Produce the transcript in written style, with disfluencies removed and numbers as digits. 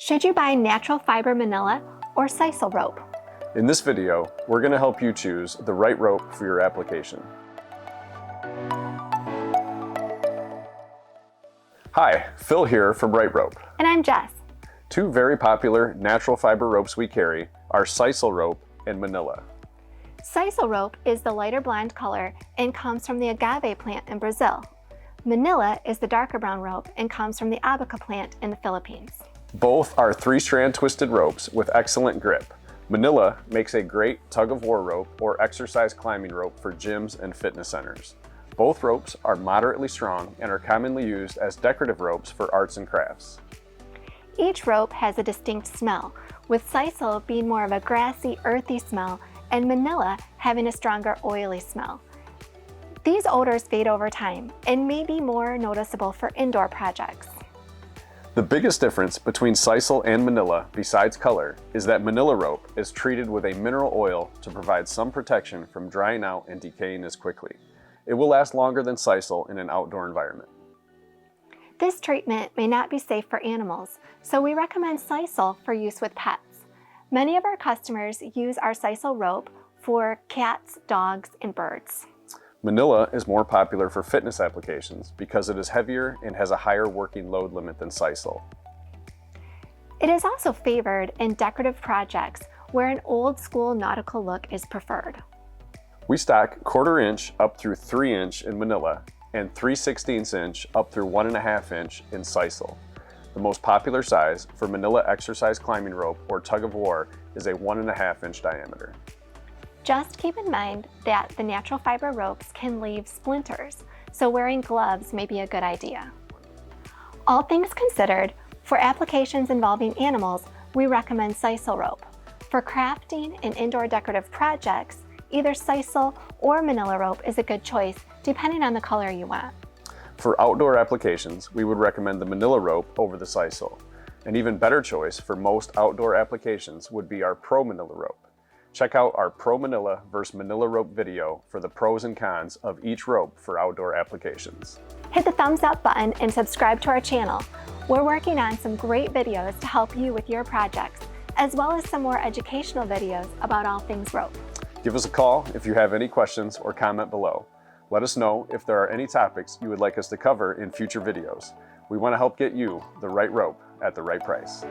Should you buy natural fiber manila or sisal rope? In this video, we're going to help you choose the right rope for your application. Hi, Phil here from Right Rope. And I'm Jess. Two very popular natural fiber ropes we carry are sisal rope and manila. Sisal rope is the lighter blonde color and comes from the agave plant in Brazil. Manila is the darker brown rope and comes from the abaca plant in the Philippines. Both are 3-strand twisted ropes with excellent grip. Manila makes a great tug-of-war rope or exercise climbing rope for gyms and fitness centers. Both ropes are moderately strong and are commonly used as decorative ropes for arts and crafts. Each rope has a distinct smell, with sisal being more of a grassy, earthy smell and manila having a stronger, oily smell. These odors fade over time and may be more noticeable for indoor projects. The biggest difference between sisal and manila, besides color, is that manila rope is treated with a mineral oil to provide some protection from drying out and decaying as quickly. It will last longer than sisal in an outdoor environment. This treatment may not be safe for animals, so we recommend sisal for use with pets. Many of our customers use our sisal rope for cats, dogs, and birds. Manila is more popular for fitness applications because it is heavier and has a higher working load limit than sisal. It is also favored in decorative projects where an old school nautical look is preferred. We stock 1/4 inch up through 3 inch in manila and 3/16 inch up through 1.5 inch in sisal. The most popular size for manila exercise climbing rope or tug-of-war is a 1.5 inch diameter. Just keep in mind that the natural fiber ropes can leave splinters, so wearing gloves may be a good idea. All things considered, for applications involving animals, we recommend sisal rope. For crafting and indoor decorative projects, either sisal or manila rope is a good choice, depending on the color you want. For outdoor applications, we would recommend the manila rope over the sisal. An even better choice for most outdoor applications would be our Pro Manila rope. Check out our Pro Manila versus Manila rope video for the pros and cons of each rope for outdoor applications. Hit the thumbs up button and subscribe to our channel. We're working on some great videos to help you with your projects, as well as some more educational videos about all things rope. Give us a call if you have any questions or comment below. Let us know if there are any topics you would like us to cover in future videos. We want to help get you the right rope at the right price.